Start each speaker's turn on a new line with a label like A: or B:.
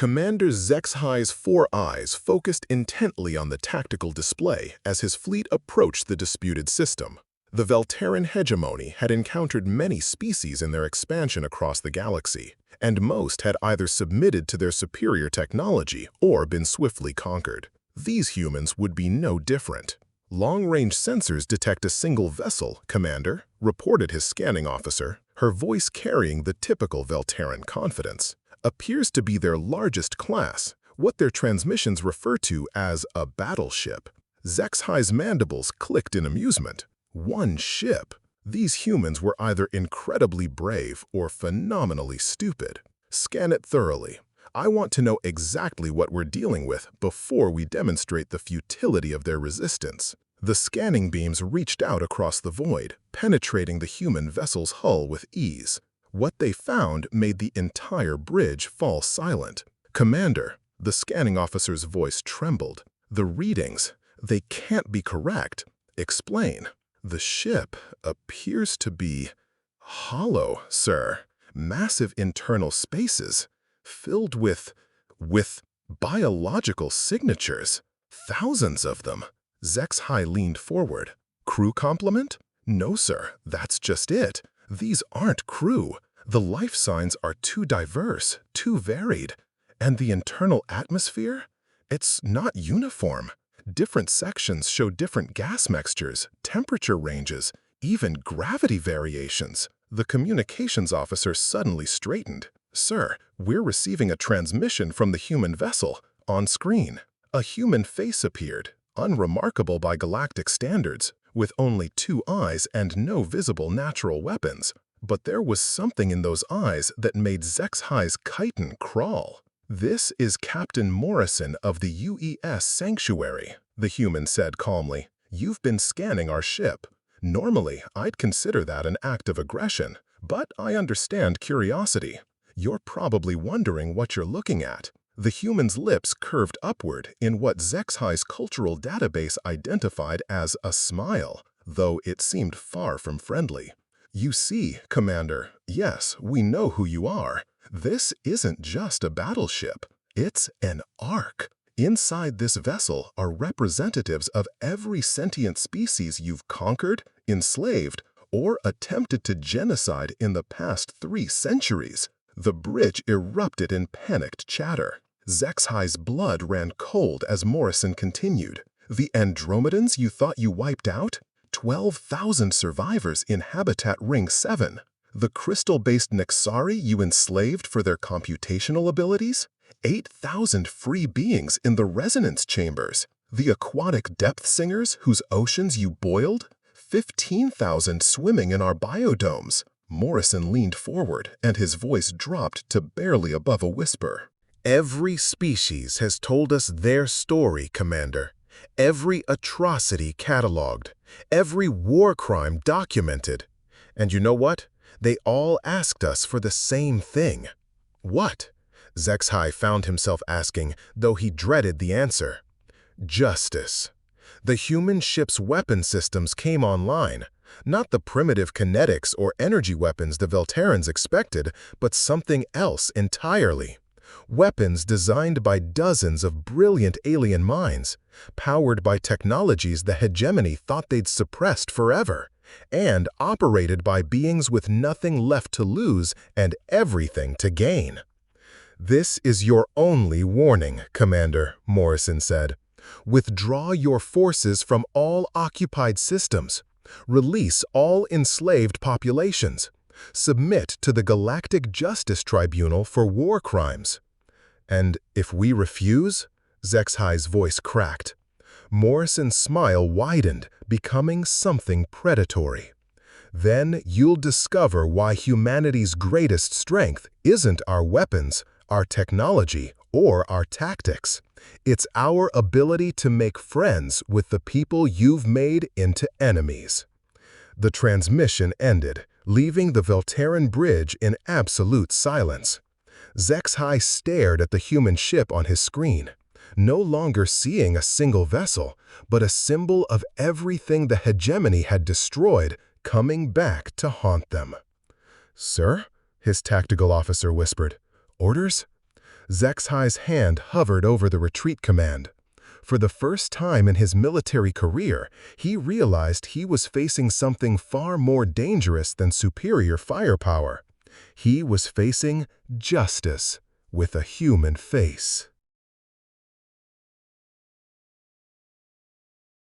A: Commander Zexhi's 4 eyes focused intently on the tactical display as his fleet approached the disputed system. The Velterran hegemony had encountered many species in their expansion across the galaxy, and most had either submitted to their superior technology or been swiftly conquered. These humans would be no different. Long-range sensors detect a single vessel, Commander, reported his scanning officer, her voice carrying the typical Velterran confidence. Appears to be their largest class, what their transmissions refer to as a battleship. Zexhi's mandibles clicked in amusement. One ship. These humans were either incredibly brave or phenomenally stupid. Scan it thoroughly. I want to know exactly what we're dealing with before we demonstrate the futility of their resistance. The scanning beams reached out across the void, penetrating the human vessel's hull with ease. What they found made the entire bridge fall silent. Commander, the scanning officer's voice trembled. The readings, they can't be correct. Explain. The ship appears to be hollow, sir. Massive internal spaces, filled with biological signatures. Thousands of them. Zexhi leaned forward. Crew complement? No, sir, that's just it. These aren't crew. The life signs are too diverse, too varied. And the internal atmosphere? It's not uniform. Different sections show different gas mixtures, temperature ranges, even gravity variations. The communications officer suddenly straightened. Sir, we're receiving a transmission from the human vessel. On screen, a human face appeared, unremarkable by galactic standards, with only 2 eyes and no visible natural weapons. But there was something in those eyes that made Zexhi's chitin crawl. This is Captain Morrison of the UES Sanctuary, the human said calmly. You've been scanning our ship. Normally, I'd consider that an act of aggression, but I understand curiosity. You're probably wondering what you're looking at. The human's lips curved upward in what Zexhi's cultural database identified as a smile, though it seemed far from friendly. You see, Commander, yes, we know who you are. This isn't just a battleship. It's an ark. Inside this vessel are representatives of every sentient species you've conquered, enslaved, or attempted to genocide in the past 3 centuries. The bridge erupted in panicked chatter. Zexhi's blood ran cold as Morrison continued. The Andromedans you thought you wiped out? 12,000 survivors in Habitat Ring 7. The crystal-based Nexari you enslaved for their computational abilities? 8,000 free beings in the resonance chambers. The aquatic depth singers whose oceans you boiled? 15,000 swimming in our biodomes. Morrison leaned forward, and his voice dropped to barely above a whisper. Every species has told us their story, Commander. Every atrocity cataloged. Every war crime documented. And you know what? They all asked us for the same thing. What? Zexhi found himself asking, though he dreaded the answer. Justice. The human ship's weapon systems came online. Not the primitive kinetics or energy weapons the Velterrans expected, but something else entirely. Weapons designed by dozens of brilliant alien minds, powered by technologies the hegemony thought they'd suppressed forever, and operated by beings with nothing left to lose and everything to gain. This is your only warning, Commander, Morrison said. Withdraw your forces from all occupied systems. Release all enslaved populations. Submit to the Galactic Justice Tribunal for war crimes. And if we refuse? Zexhi's voice cracked. Morrison's smile widened, becoming something predatory. Then you'll discover why humanity's greatest strength isn't our weapons, our technology, or our tactics. It's our ability to make friends with the people you've made into enemies. The transmission ended, leaving the Velterran bridge in absolute silence. Zexhi stared at the human ship on his screen, no longer seeing a single vessel, but a symbol of everything the hegemony had destroyed coming back to haunt them. Sir? His tactical officer whispered. Orders? Zexhi's hand hovered over the retreat command. For the first time in his military career, he realized he was facing something far more dangerous than superior firepower. He was facing justice with a human face.